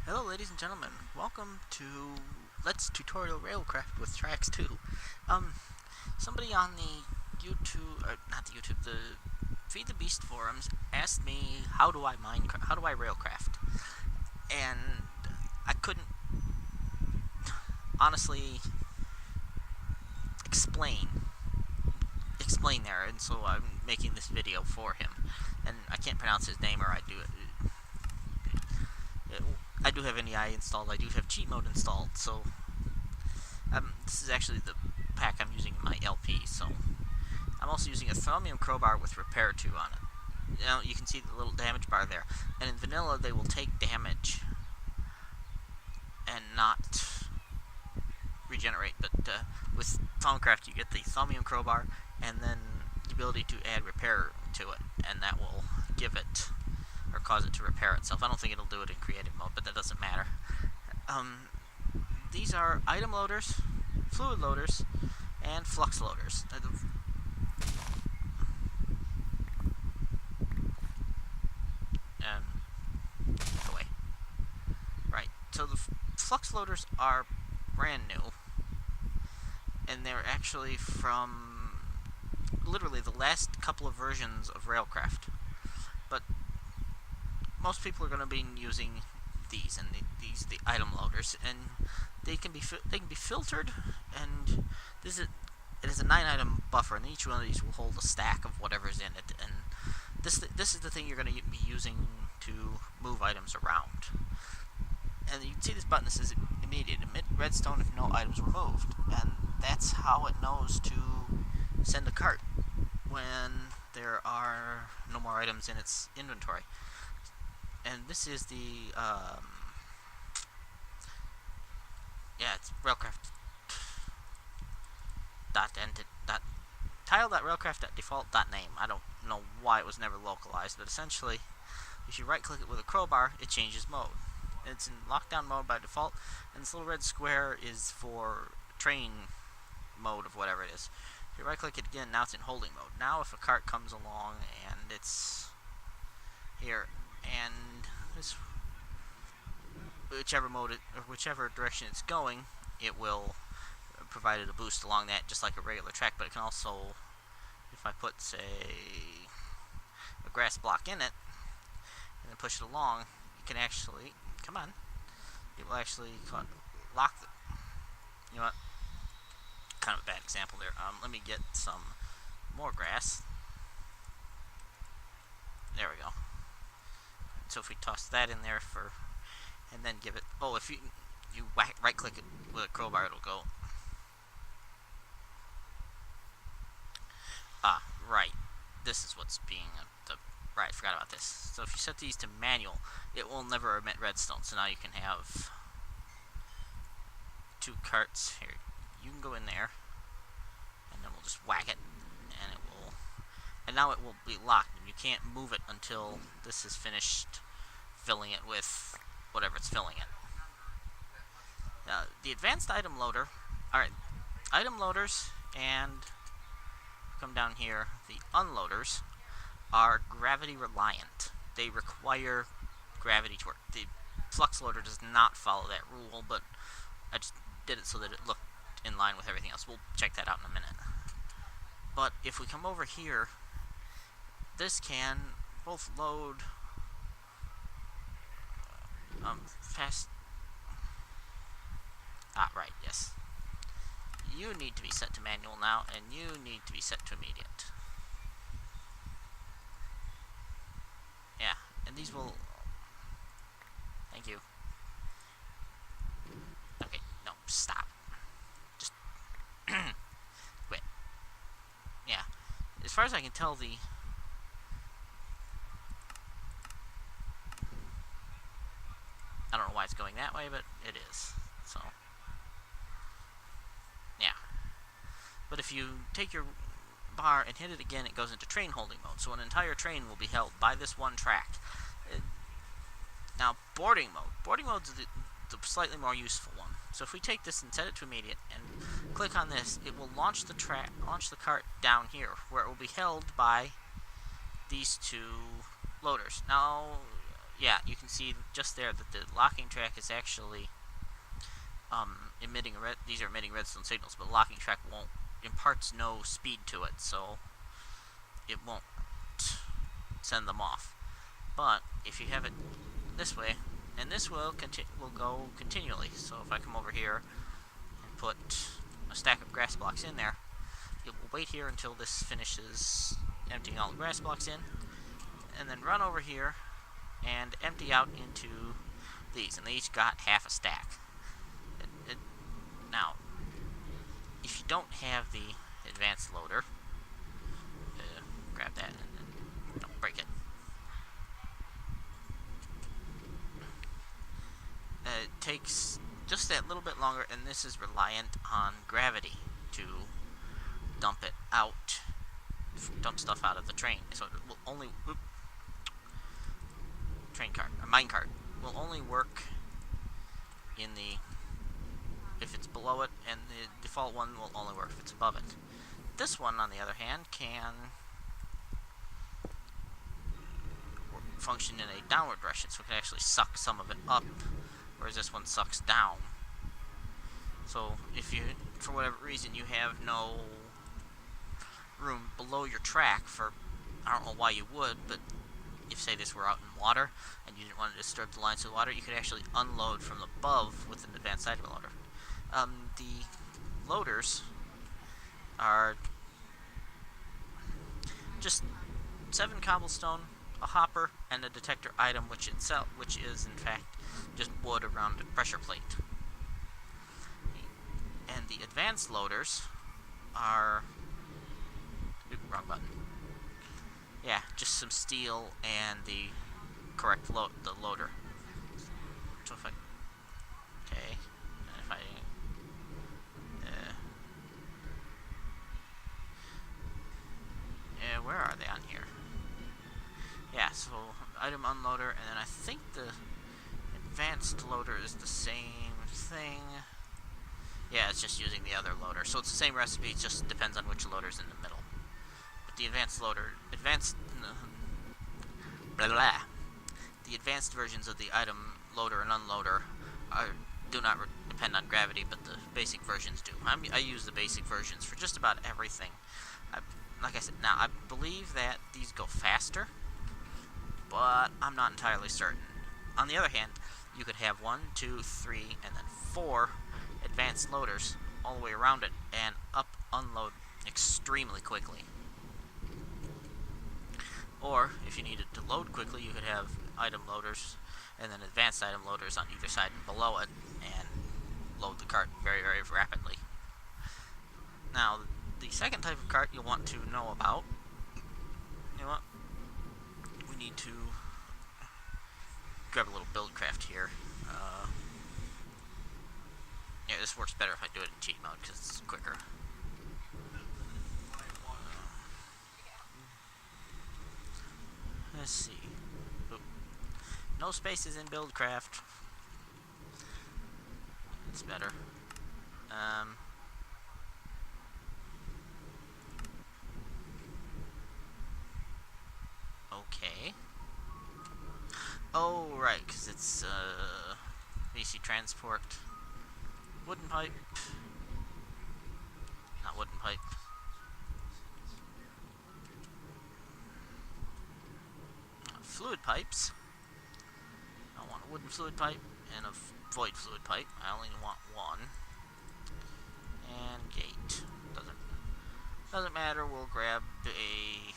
Hello ladies and gentlemen, welcome to Let's Tutorial Railcraft with Tracks 2. Somebody on the YouTube, not the YouTube, the Feed the Beast forums asked me how do I Railcraft? And I couldn't honestly explain there, and so I'm making this video for him. And I can't pronounce his name, or I do have NEI installed, I do have cheat mode installed, so this is actually the pack I'm using in my LP, so I'm also using a Thromium crowbar with Repair 2 on it. You can see the little damage bar there, and in vanilla they will take damage and not regenerate, but with Minecarts you get the Thromium crowbar and then the ability to add Repair to it, and that will give it or cause it to repair itself. I don't think it'll do it in creative mode, but that doesn't matter. These are item loaders, fluid loaders, and flux loaders. Away. Right. So the flux loaders are brand new, and they're actually from literally the last couple of versions of Railcraft. But most people are going to be using these, and the item loaders, and they can be filtered, and it is a 9-item buffer, and each one of these will hold a stack of whatever's in it, and this is the thing you're going to be using to move items around. And you can see this button that says immediate, emit redstone if no items were moved, and that's how it knows to send a cart when there are no more items in its inventory. And this is the it's Railcraft tile.railcraft.default.name. I don't know why it was never localized, but essentially, if you right-click it with a crowbar, it changes mode. It's in lockdown mode by default, and this little red square is for train mode of whatever it is. If you right-click it again, now it's in holding mode. Now, if a cart comes along and it's here, and this, whichever direction it's going, it will provide it a boost along that, just like a regular track. But it can also, if I put, say, a grass block in it and then push it along, you can actually, it will actually lock the, you know what, kind of a bad example there. Let me get some more grass. There we go. So if we toss that in there and then give it, if you right-click it with a crowbar, it'll go. Right. This is what's being right. I forgot about this. So if you set these to manual, it will never emit redstone. So now you can have 2 carts here. You can go in there, and then we'll just whack it, and it will. And now it will be locked, and you can't move it until this is finished filling it with whatever it's filling it. Now, the advanced item loader, alright, item loaders, and come down here, the unloaders are gravity reliant. They require gravity to work. The flux loader does not follow that rule, but I just did it so that it looked in line with everything else. We'll check that out in a minute. But if we come over here, this can both load fast. Right, yes. You need to be set to manual now, and you need to be set to immediate. Yeah, and these will. Thank you. Okay, no, stop. Just quit. Yeah, as far as I can tell, I don't know why it's going that way, but it is. So, yeah. But if you take your bar and hit it again, it goes into train holding mode. So an entire train will be held by this one track. Now, boarding mode. Boarding mode is the slightly more useful one. So if we take this and set it to immediate and click on this, it will launch the cart down here, where it will be held by these 2 loaders. Now, yeah, you can see just there that the locking track is actually emitting these are emitting redstone signals, but locking track won't imparts no speed to it, so it won't send them off. But if you have it this way, and this will go continually. So if I come over here and put a stack of grass blocks in there, it will wait here until this finishes emptying all the grass blocks in, and then run over here and empty out into these, and they each got half a stack. Now, if you don't have the advanced loader, grab that and don't break it. It takes just that little bit longer, and this is reliant on gravity to dump it out, dump stuff out of the train. So it will only minecart will only work in the if it's below it, and the default one will only work if it's above it. This one, on the other hand, can function in a downward direction, so it can actually suck some of it up, whereas this one sucks down. So if you, for whatever reason, you have no room below your track for, I don't know why you would, but if, say, this were out in water and you didn't want to disturb the lines of the water, you could actually unload from above with an advanced item loader. The loaders are just 7 cobblestone, a hopper, and a detector item, which is in fact just wood around a pressure plate. And the advanced loaders are wrong button. Yeah, just some steel and the correct loader. So if I and if I where are they on here? Yeah, so item unloader, and then I think the advanced loader is the same thing. Yeah, it's just using the other loader. So it's the same recipe, it just depends on which loader's in the middle. But the advanced loader, the advanced versions of the item loader and unloader do not depend on gravity, but the basic versions do. I use the basic versions for just about everything. Like I said, now I believe that these go faster, but I'm not entirely certain. On the other hand, you could have 1, 2, 3, and then 4 advanced loaders all the way around it and unload extremely quickly. Or, if you needed to load quickly, you could have item loaders and then advanced item loaders on either side and below it and load the cart very, very rapidly. Now, the second type of cart you'll want to know about, you know what, we need to grab a little Buildcraft here. Yeah, this works better if I do it in cheat mode because it's quicker. Let's see. Oop. No spaces in Buildcraft. It's better. Okay. Oh, right, because it's VC transport. Wooden pipe. Not wooden pipe. Fluid pipes. I want a wooden fluid pipe and a void fluid pipe. I only want one. And gate. Doesn't matter. We'll grab a.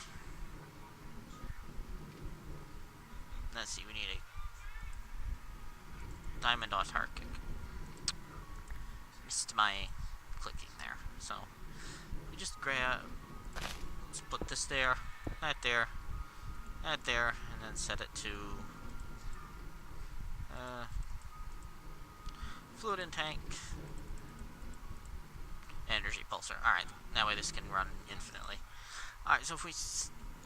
Let's see. We need a diamond autarkic. Missed my clicking there. So we just grab. Let's put this there. That there. That there, and then set it to fluid in tank, energy pulsar. Alright, that way this can run infinitely. Alright, so if we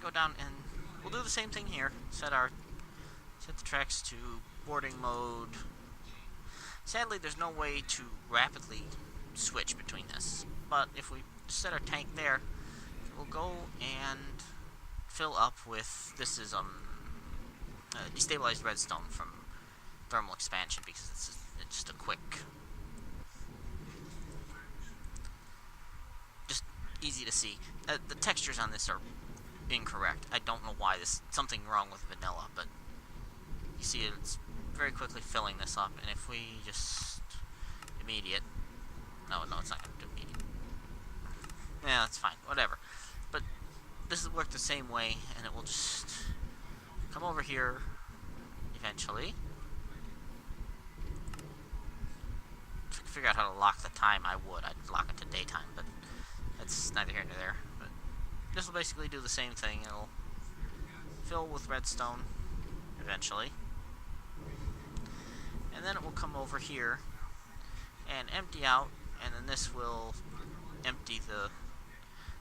go down and we'll do the same thing here. Set the tracks to boarding mode. Sadly, there's no way to rapidly switch between this, but if we set our tank there, we'll go and fill up with, this is destabilized redstone from thermal expansion because it's just a quick, just easy to see. The textures on this are incorrect. I don't know why. There's something wrong with vanilla, but you see it's very quickly filling this up, and if we just immediate, no, it's not going to do immediate. Yeah, that's fine, whatever. But this will work the same way, and it will just come over here eventually. If I could figure out how to lock the time, I would. I'd lock it to daytime, but that's neither here nor there. But this will basically do the same thing. It'll fill with redstone eventually. And then it will come over here and empty out, and then this will empty the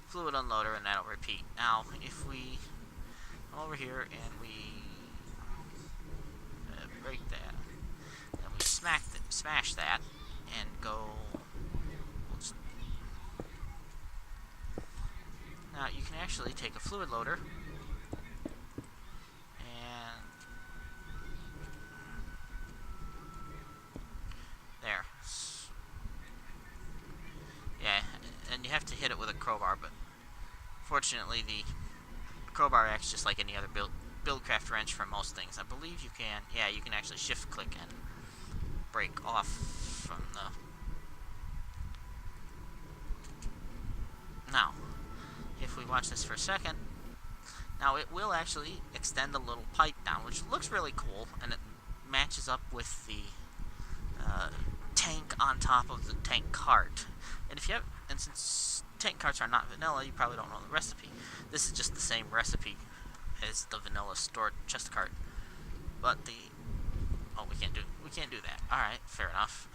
fluid unloader, and that'll repeat. Now, if we come over here and we break that, and we smash that, and go. Now, you can actually take a fluid loader and there. Yeah, and you have to hit it with a crowbar, but fortunately the crowbar acts just like any other Buildcraft wrench for most things. I believe you can, yeah, you can actually shift click and break off from the... Now, if we watch this for a second, now it will actually extend a little pipe down, which looks really cool, and it matches up with the tank on top of the tank cart. And if you have, and since tank carts are not vanilla, you probably don't know the recipe. This is just the same recipe as the vanilla stored chest cart, but the we can't do that. All right, fair enough.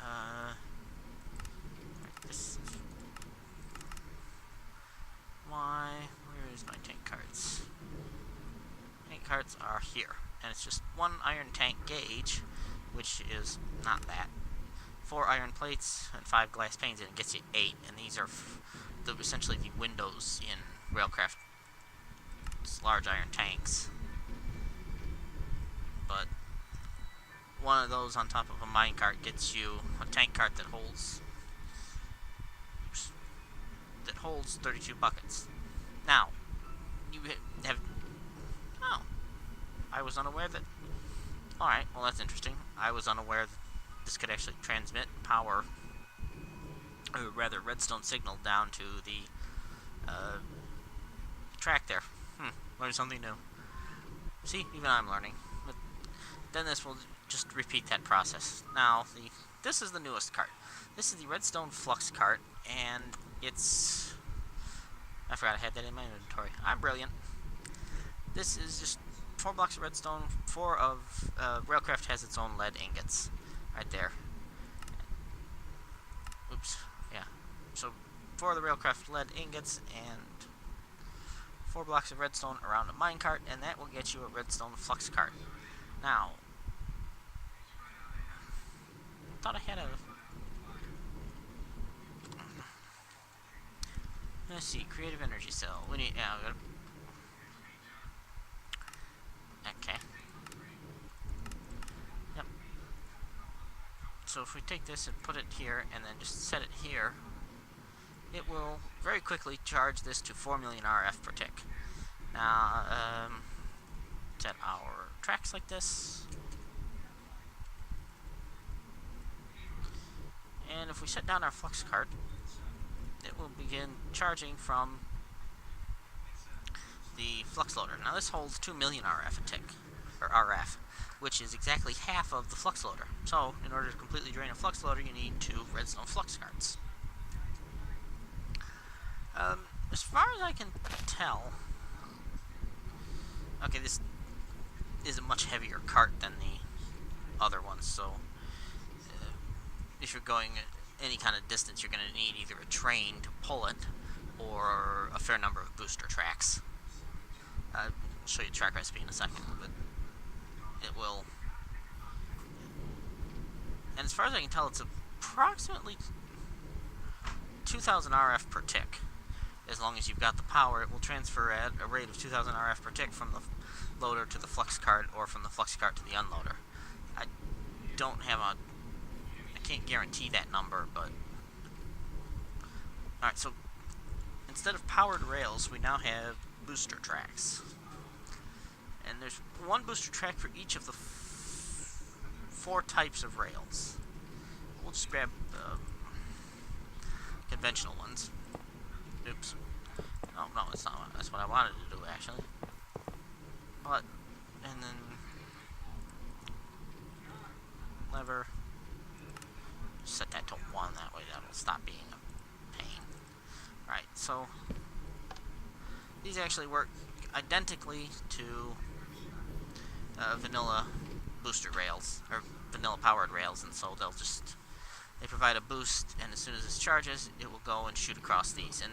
Where is my tank carts? Tank carts are here, and it's just one iron tank gauge, which is not that. 4 iron plates and 5 glass panes, and it gets you 8. And these are essentially the windows in Railcraft. It's large iron tanks. But one of those on top of a minecart gets you a tank cart that holds 32 buckets. Now, you have... Oh. I was unaware that... Alright, well that's interesting. I was unaware that this could actually transmit power, or rather redstone signal, down to the track there. Learn something new. See, even I'm learning. But then this will just repeat that process. Now, this is the newest cart. This is the redstone flux cart, and it's... I forgot I had that in my inventory. I'm brilliant. This is just 4 blocks of redstone. 4 of... Railcraft has its own lead ingots. Right there. Oops. Yeah. So 4 of the Railcraft lead ingots and 4 blocks of redstone around a minecart, and that will get you a redstone flux cart. Now, I thought I had a... Let's see, creative energy cell. We need... Yeah, we gotta... Okay. Yep. So if we take this and put it here, and then just set it here, it will very quickly charge this to 4 million RF per tick. Now, set our tracks like this. And if we set down our flux cart, it will begin charging from the flux loader. Now this holds 2 million RF a tick, or RF, which is exactly half of the flux loader. So, in order to completely drain a flux loader, you need 2 redstone flux carts. As far as I can tell... Okay, this is a much heavier cart than the other ones, so... if you're going any kind of distance, you're going to need either a train to pull it, or a fair number of booster tracks. I'll show you the track recipe in a second, but it will... And as far as I can tell, it's approximately 2,000 RF per tick. As long as you've got the power, it will transfer at a rate of 2,000 RF per tick from the loader to the flux cart or from the flux cart to the unloader. I don't have a... I can't guarantee that number, but... Alright, so instead of powered rails, we now have booster tracks. And there's one booster track for each of the four types of rails. We'll just grab conventional ones. Oops. Oh, no, that's not. That's what I wanted to do, actually. But, and then lever. Set that to 1. That way, that'll stop being a pain. Right. So these actually work identically to vanilla booster rails or vanilla powered rails, and so they provide a boost, and as soon as this charges, it will go and shoot across these, and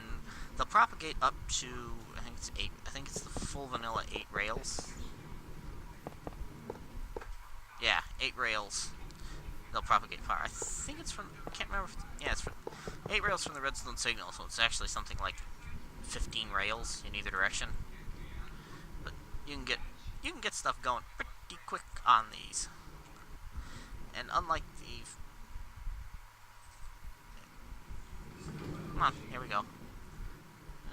they'll propagate up to I think it's 8. I think it's the full vanilla 8 rails. Yeah, 8 rails. They'll propagate power. I think it's from. I can't remember. Yeah, it's from 8 rails from the redstone signal, so it's actually something like 15 rails in either direction. But you can get stuff going pretty quick on these. And unlike the... Come on, here we go.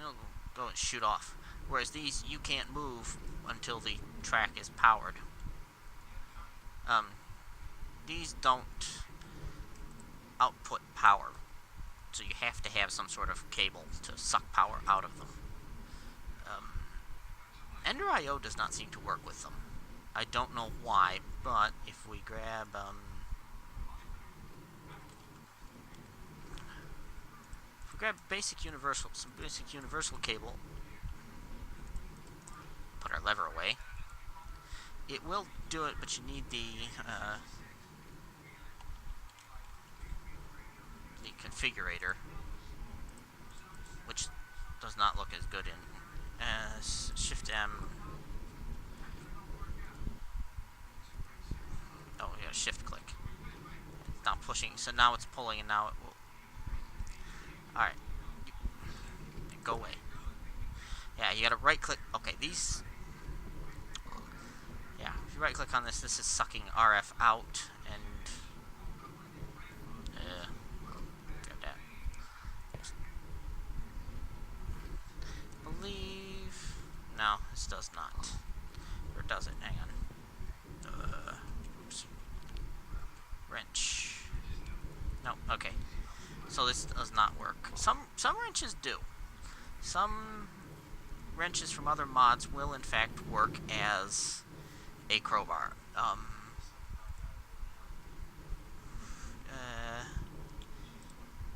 It'll go and shoot off. Whereas these, you can't move until the track is powered. These don't output power, so you have to have some sort of cable to suck power out of them. Ender.io does not seem to work with them. I don't know why, but if we grab some basic universal cable, put our lever away, it will do it, but you need the configurator, which does not look as good in Shift M. Oh, yeah, Shift click. It's not pushing, so now it's pulling, and now it will. Alright. Go away. Yeah, you gotta right click. Okay, these. Yeah, if you right click on this, this is sucking RF out, and. Grab that. Believe. No, this does not. Or does it? Hang on. Oops. Wrench. No, okay. So this does not work. Some wrenches do. Some wrenches from other mods will in fact work as a crowbar.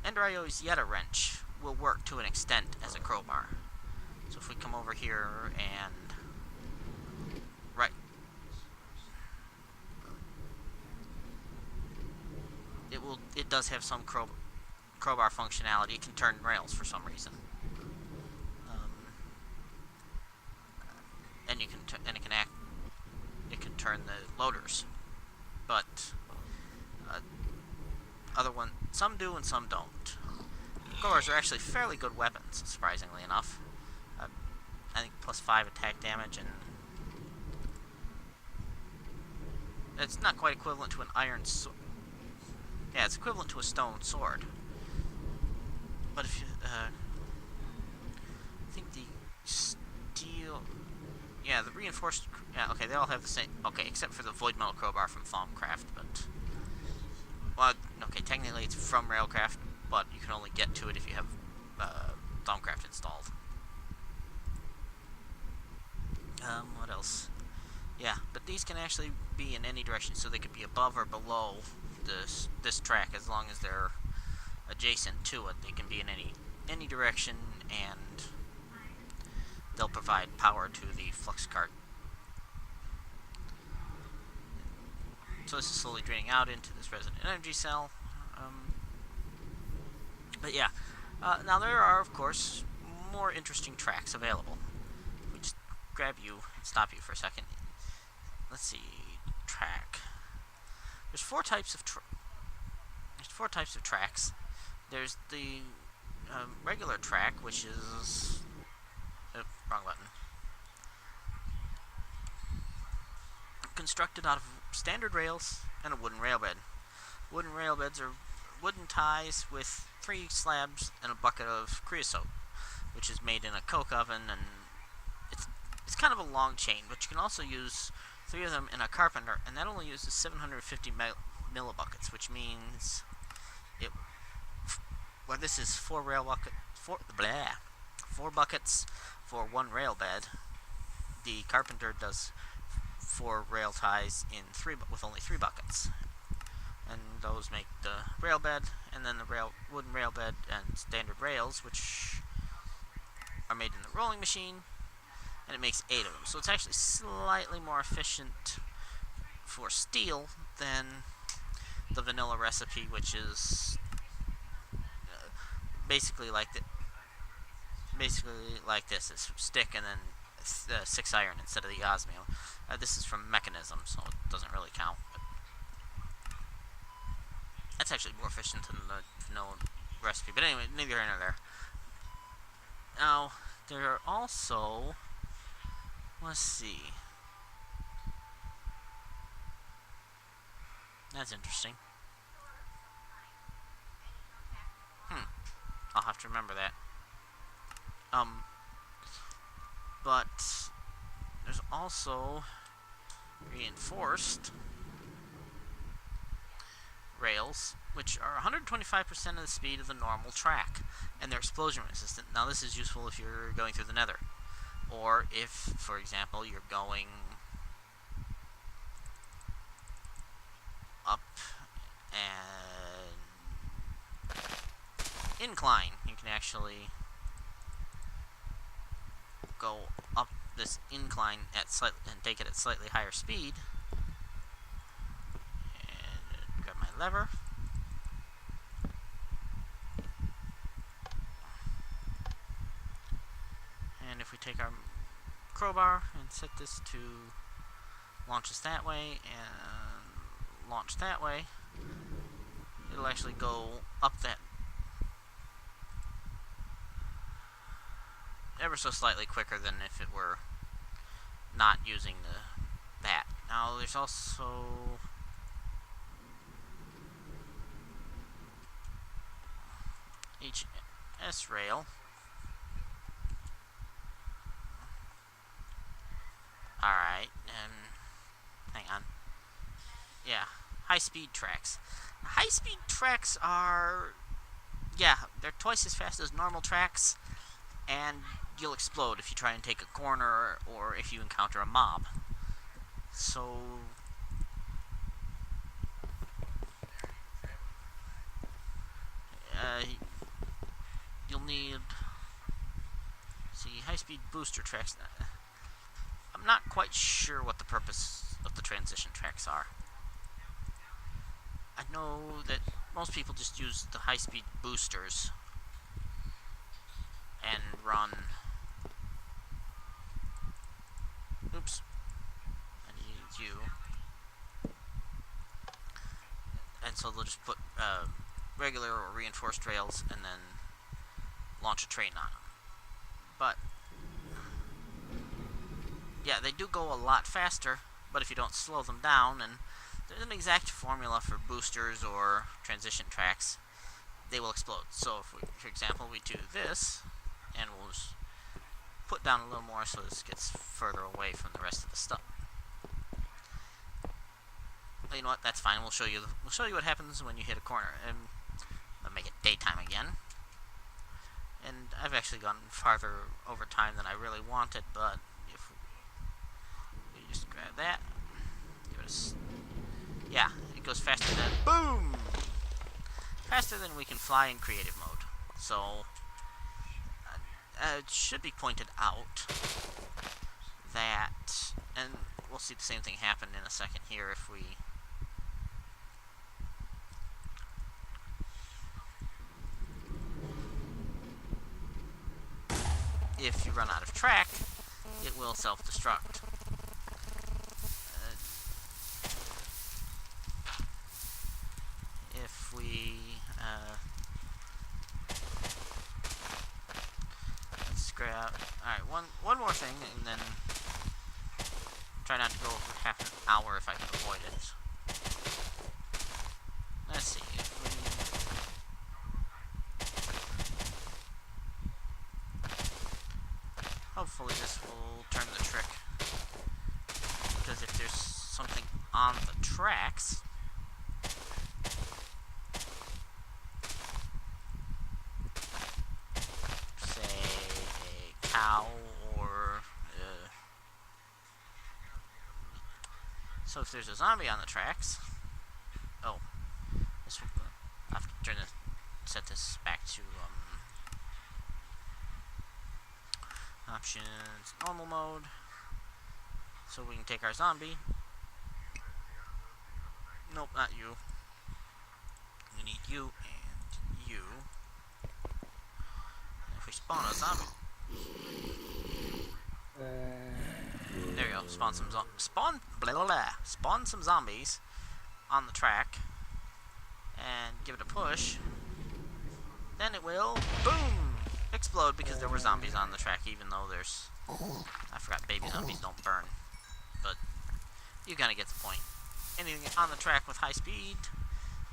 Ender.io's Yeta wrench will work to an extent as a crowbar. So if we come over here and right, it does have some crowbar functionality. It can turn rails for some reason, and it can turn the loaders, but some do and some don't. Crowbars are actually fairly good weapons, surprisingly enough. I think +5 attack damage, and it's not quite equivalent to an iron sword. Yeah, it's equivalent to a stone sword. But if you, I think the steel, yeah, the reinforced, yeah, okay, they all have the same, okay, except for the void metal crowbar from Thaumcraft, but, well, okay, technically it's from Railcraft, but you can only get to it if you have Thaumcraft installed. What else? Yeah, but these can actually be in any direction, so they could be above or below this track, as long as they're adjacent to it. They can be in any direction, and they'll provide power to the flux cart. So this is slowly draining out into this resident energy cell. But yeah, now there are, of course, more interesting tracks available. If we just grab you and stop you for a second. Let's see, track. There's four types of tracks. There's the regular track, which is... Oh, wrong button. constructed out of standard rails and a wooden rail bed. Wooden rail beds are wooden ties with 3 slabs and a bucket of creosote, which is made in a coke oven, and it's kind of a long chain, but you can also use 3 of them in a carpenter, and that only uses 750 millibuckets, which means it. Well, this is 4 buckets for 1 rail bed. The carpenter does 4 rail ties with only 3 buckets, and those make the rail bed, and then the wooden rail bed and standard rails, which are made in the rolling machine, and it makes 8 of them. So it's actually slightly more efficient for steel than the vanilla recipe, which is basically like this. It's stick and then 6 iron instead of the osmium. This is from Mechanism, so it doesn't really count. But that's actually more efficient than the vanilla recipe. But anyway, neither here nor there. Now, there are also, let's see. That's interesting. I'll have to remember that. But there's also reinforced rails, which are 125% of the speed of the normal track, and they're explosion resistant. Now, this is useful if you're going through the nether, or if, for example, you're going up an incline. You can actually go up this incline and take it at slightly higher speed. And grab my lever. And if we take our crowbar and set this to launch us that way and launch that way, it'll actually go up that ever so slightly quicker than if it were not using that. Now, there's also HS rail. Alright, and hang on. Yeah, high-speed tracks. High-speed tracks are, they're twice as fast as normal tracks, and you'll explode if you try and take a corner or if you encounter a mob. So you'll need, high-speed booster tracks. I'm not quite sure what the purpose of the transition tracks are. I know that most people just use the high-speed boosters and run. Oops. I need you. And so they'll just put regular or reinforced rails and then launch a train on them. But yeah, they do go a lot faster, but if you don't slow them down, and there's an exact formula for boosters or transition tracks, they will explode. So if we, for example, we do this, and we'll just put down a little more so this gets further away from the rest of the stuff. You know what? That's fine. We'll show you what happens when you hit a corner, and I'll make it daytime again. And I've actually gone farther over time than I really wanted, but if we just grab that, give it yeah, it goes faster than boom, faster than we can fly in creative mode. So it should be pointed out that, and we'll see the same thing happen in a second here if you run out of track, it will self-destruct. If we let's grab, alright, one more thing, and then Try not to go over half an hour if I can avoid it. Let's see. Hopefully this will turn the trick. Because if there's something on the tracks, say a cow or so if there's a zombie on the tracks, oh, this will, I have to set this back to options, normal mode, so we can take our zombie. Nope, not you. We need you and you. And if we spawn a zombie, there you go. Spawn some zombies on the track, and give it a push. Then it will boom explode because there were zombies on the track. Even though there's, I forgot, baby zombies don't burn, but you kind of get the point. Anything on the track with high speed,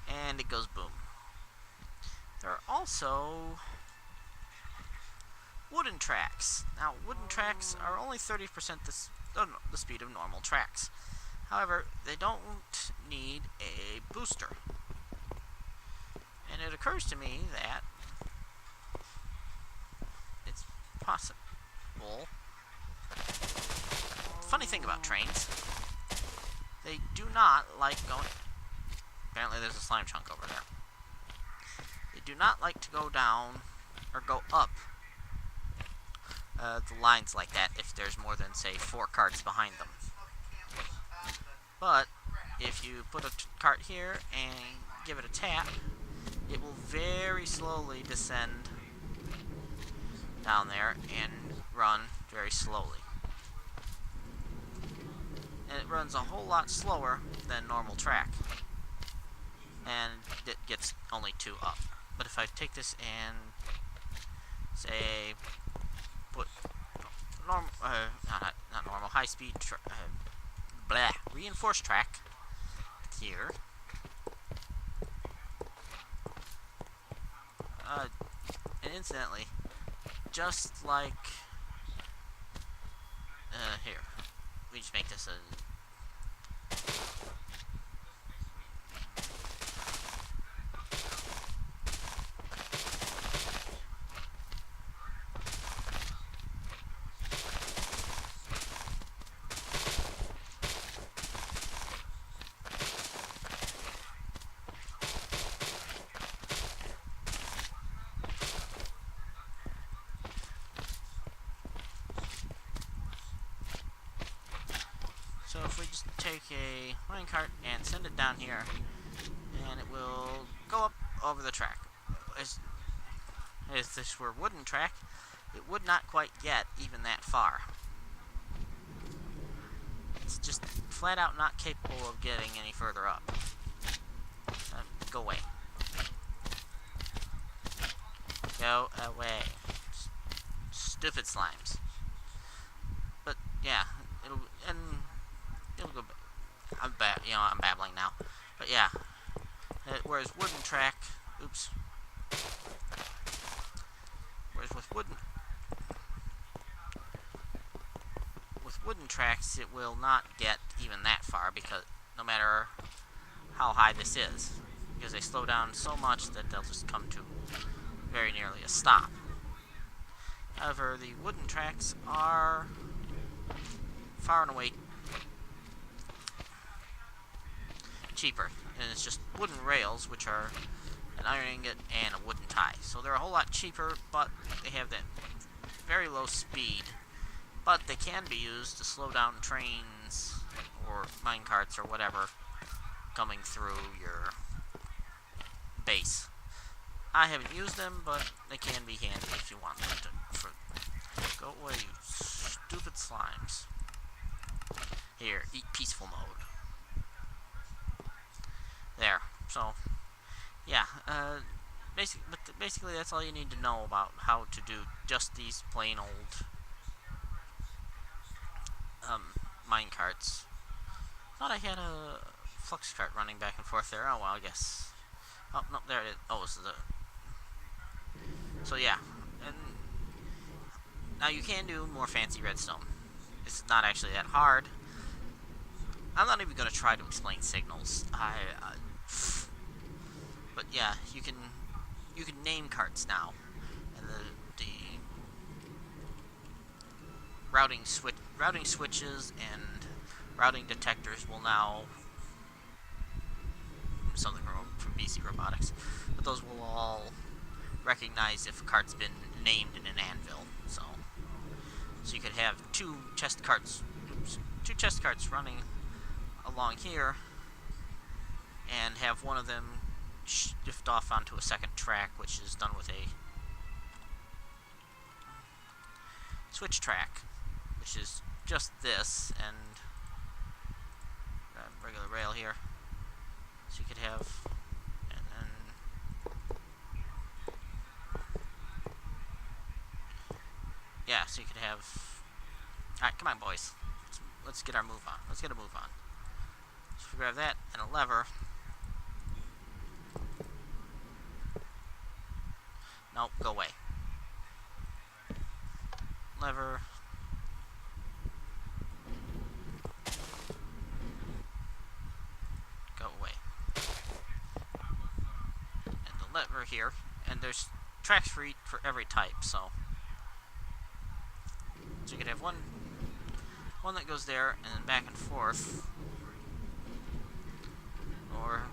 and it goes boom. There are also wooden tracks. Now, wooden tracks are only 30% the speed of normal tracks. However, they don't need a booster. And it occurs to me that it's possible. Funny thing about trains, they do not like going... Apparently there's a slime chunk over there. They do not like to go down or go up the lines like that if there's more than, say, 4 carts behind them. But if you put a cart here and give it a tap, it will very slowly descend down there and run very slowly. And it runs a whole lot slower than normal track. And it gets only 2 up. But if I take this and say put normal, not normal, high speed, reinforced track here. And incidentally, just like here, we just make this a So if we just take a minecart and send it down here, and it will go up over the track. If this were wooden track, it would not quite get even that far. It's just flat out not capable of getting any further up. Go away. Go away. Stupid slimes. But yeah, it'll go. I'm babbling now. But yeah, whereas wooden track, oops. Whereas with wooden tracks, it will not get even that far, because no matter how high this is, because they slow down so much that they'll just come to very nearly a stop. However, the wooden tracks are far and away cheaper, and it's just wooden rails, which are an iron ingot and a wooden tie. So they're a whole lot cheaper, but they have that very low speed. But they can be used to slow down trains or minecarts or whatever coming through your base. I haven't used them, but they can be handy if you want them to. Go away, you stupid slimes. Here, eat peaceful mode. There. So, yeah. Basically, that's all you need to know about how to do just these plain old minecarts. Thought I had a flux cart running back and forth there. Oh well, I guess. Oh no, there it is. Oh, this is the. So yeah, and now you can do more fancy redstone. It's not actually that hard. I'm not even going to try to explain signals. But yeah, you can name carts now, and the routing switches and routing detectors will now something from BC Robotics, but those will all recognize if a cart's been named in an anvil. So you could have two chest carts running along here, and have one of them shift off onto a second track, which is done with a switch track, which is just this, and regular rail here. So you could have, and then, yeah, so you could have, alright, come on boys, let's get our move on, let's get a move on. So we grab that, and a lever. Nope, go away. Lever. Go away. And the lever here, and there's tracks for every type, so you can have one that goes there and then back and forth, or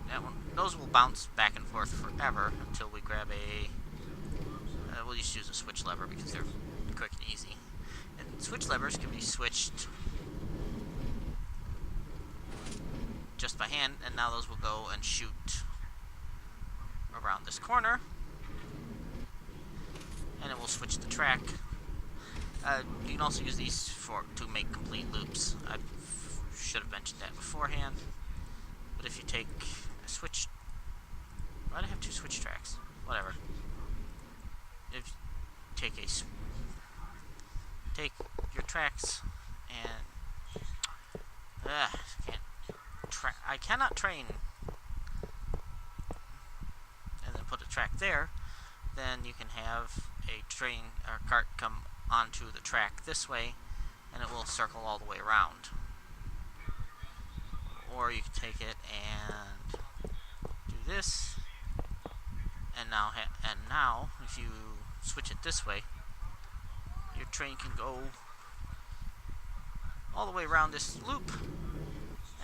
that one. Those will bounce back and forth forever until we grab a. We'll just use a switch lever because they're quick and easy. And switch levers can be switched just by hand, and now those will go and shoot around this corner, and it will switch the track. You can also use these to make complete loops. I should have mentioned that beforehand. But if you take a switch, why do I have two switch tracks? Whatever. If you take your tracks and I cannot train, and then put a track there, then you can have a train or cart come onto the track this way, and it will circle all the way around. Or you can take it and do this, and now if you switch it this way, your train can go all the way around this loop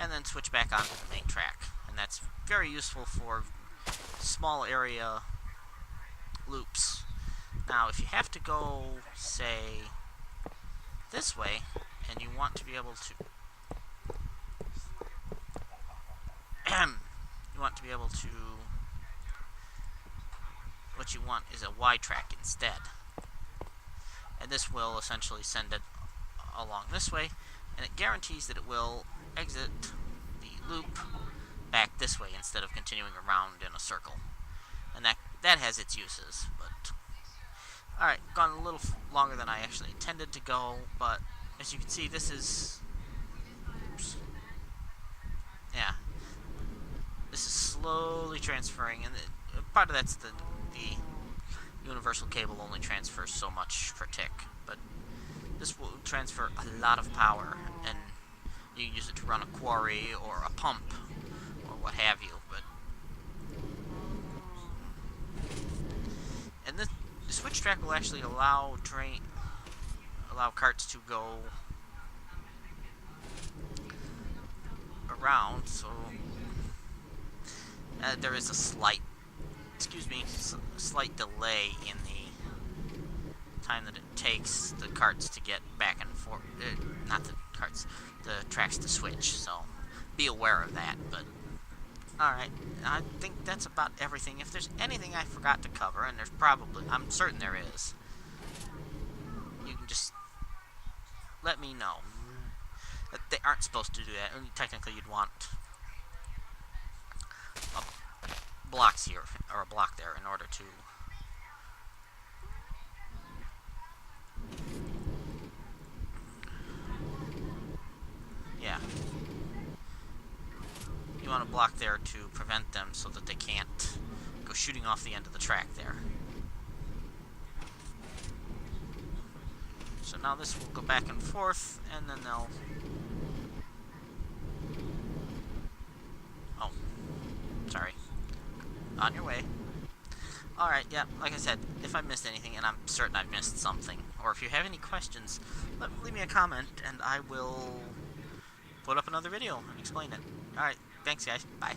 and then switch back onto the main track. And that's very useful for small area loops. Now if you have to go, say, this way, and you want to be able to what you want is a Y track instead, and this will essentially send it along this way, and it guarantees that it will exit the loop back this way instead of continuing around in a circle. And that has its uses. But alright, gone a little longer than I actually intended to go, but as you can see, this is, yeah, this is slowly transferring, and part of that's the universal cable only transfers so much per tick, but this will transfer a lot of power, and you can use it to run a quarry or a pump or what have you. But and the switch track will actually allow carts to go around, so there is a slight delay in the time that it takes the carts to get back and forth. Not the carts, the tracks to switch. So be aware of that. But alright, I think that's about everything. If there's anything I forgot to cover, and I'm certain there is, you can just let me know. They aren't supposed to do that. I mean, technically, you'd want blocks here, or a block there, in order to you want to block there to prevent them so that they can't go shooting off the end of the track there. So now this will go back and forth, and then they'll... Oh, sorry. On your way. Alright, yeah, like I said, if I missed anything, and I'm certain I've missed something, or if you have any questions, leave me a comment, and I will put up another video and explain it. Alright, thanks guys, bye.